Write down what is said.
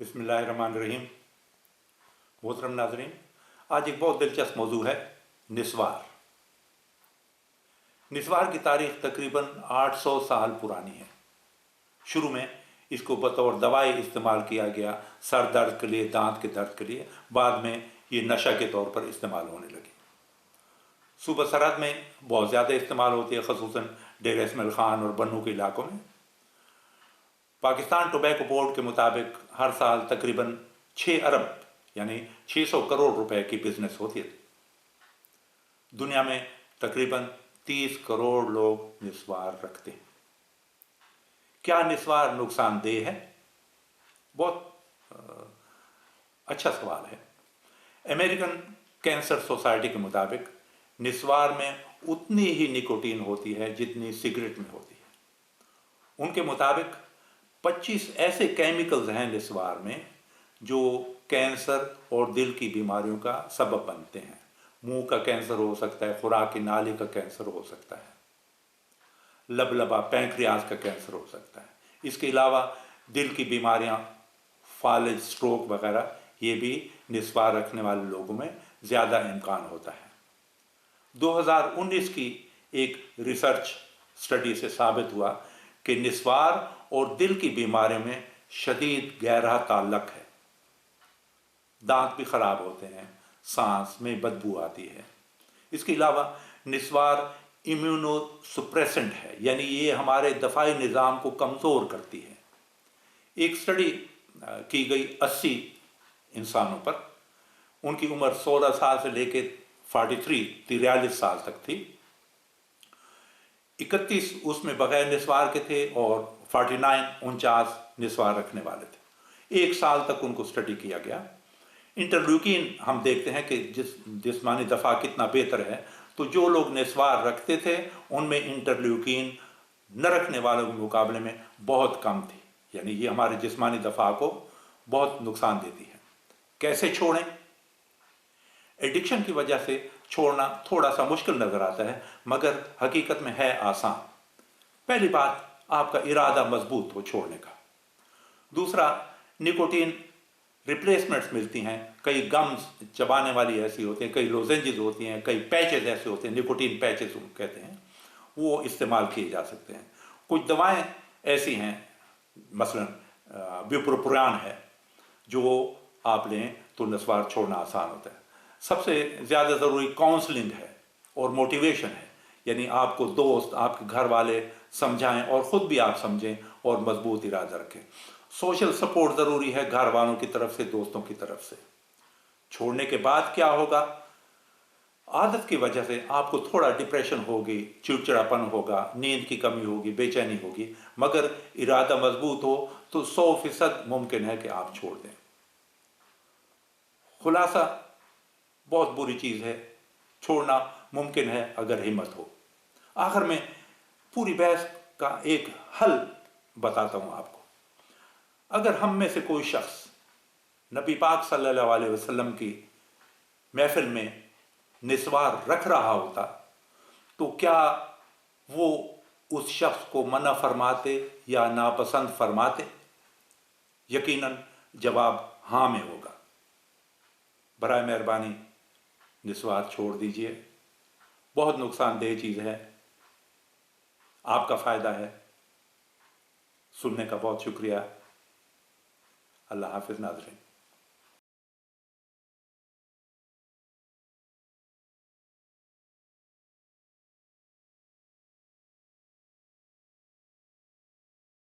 बिस्मिल्लाहिर्रहमानिर्रहीम। मोहतरम नाज़रीन, आज एक बहुत दिलचस्प मौजू है निस्वार। निस्वार की तारीख तकरीबन 800 साल पुरानी है। शुरू में इसको बतौर दवाई इस्तेमाल किया गया, सर दर्द के लिए, दांत के दर्द के लिए। बाद में ये नशा के तौर पर इस्तेमाल होने लगी। सूबा सरहद में बहुत ज़्यादा इस्तेमाल होती है, ख़ुसूसन डेर इस्माइल ख़ान और बन्नू के इलाकों में। पाकिस्तान टोबैको बोर्ड के मुताबिक हर साल तकरीबन 6 अरब यानी 600 करोड़ रुपए की बिजनेस होती है। दुनिया में तकरीबन 30 करोड़ लोग निस्वार रखते हैं। क्या निस्वार नुकसानदेह है? बहुत अच्छा सवाल है। अमेरिकन कैंसर सोसाइटी के मुताबिक निस्वार में उतनी ही निकोटीन होती है जितनी सिगरेट में होती है। उनके मुताबिक 25 ऐसे केमिकल्स हैं निस्वार में जो कैंसर और दिल की बीमारियों का सबब बनते हैं। मुंह का कैंसर हो सकता है, खुराक की नाली का कैंसर हो सकता है, लबलबा पैंक्रियाज का कैंसर हो सकता है। इसके अलावा दिल की बीमारियां, फालिज, स्ट्रोक वगैरह, ये भी निस्वार रखने वाले लोगों में ज़्यादा इम्कान होता है। 2019 की एक रिसर्च स्टडी से साबित हुआ कि निस्वार और दिल की बीमारियों में शदीद गहरा ताल्लुक है। दांत भी खराब होते हैं, सांस में बदबू आती है। इसके अलावा निस्वार इम्यूनो सुप्रेसेंट है, यानी ये हमारे दफाई निज़ाम को कमज़ोर करती है। एक स्टडी की गई 80 इंसानों पर। उनकी उम्र 16 साल से लेकर 43 साल तक थी। 31 उसमें बगैर निस्वार के थे और 49 निस्वार रखने वाले थे। 1 साल तक उनको स्टडी किया गया। इंटरल्यूकिन हम देखते हैं कि जिस्मानी दफा कितना बेहतर है। तो जो लोग निस्वार रखते थे उनमें इंटरल्यूकिन न रखने वालों के मुकाबले में बहुत कम थी, यानी ये हमारे जिस्मानी दफा को बहुत नुकसान देती है। कैसे छोड़ें? एडिक्शन की वजह से छोड़ना थोड़ा सा मुश्किल नज़र आता है, मगर हकीकत में है आसान। पहली बात, आपका इरादा मजबूत हो छोड़ने का। दूसरा, निकोटीन रिप्लेसमेंट्स मिलती हैं। कई गम्स चबाने वाली ऐसी होती हैं, कई लोजेंजेस होती हैं, कई पैचेस ऐसे होते हैं, निकोटीन पैचेस कहते हैं, वो इस्तेमाल किए जा सकते हैं। कुछ दवाएं ऐसी हैं, मसलन ब्यूप्रोपियोन है, जो आप लें तो निस्वार छोड़ना आसान होता है। सबसे ज़्यादा ज़रूरी काउंसलिंग है और मोटिवेशन है, यानी आपको दोस्त, आपके घर वाले समझाएं और ख़ुद भी आप समझें और मजबूत इरादा रखें। सोशल सपोर्ट ज़रूरी है, घर वालों की तरफ से, दोस्तों की तरफ से। छोड़ने के बाद क्या होगा? आदत की वजह से आपको थोड़ा डिप्रेशन होगी, चिड़चिड़ापन होगा, नींद की कमी होगी, बेचैनी होगी, मगर इरादा मजबूत हो तो 100% मुमकिन है कि आप छोड़ दें। खुलासा, बहुत बुरी चीज़ है, छोड़ना मुमकिन है अगर हिम्मत हो। आखिर में पूरी बहस का एक हल बताता हूँ आपको। अगर हम में से कोई शख्स नबी पाक सल्लल्लाहु अलैहि वसल्लम की महफिल में निस्वार रख रहा होता तो क्या वो उस शख्स को मना फरमाते या नापसंद फरमाते? यकीनन जवाब हाँ में होगा। बराए मेहरबानी निस्वार छोड़ दीजिए। बहुत नुकसानदेह चीज़ है। आपका फ़ायदा है। सुनने का बहुत शुक्रिया। अल्लाह हाफ़िज़ नाज़रीन।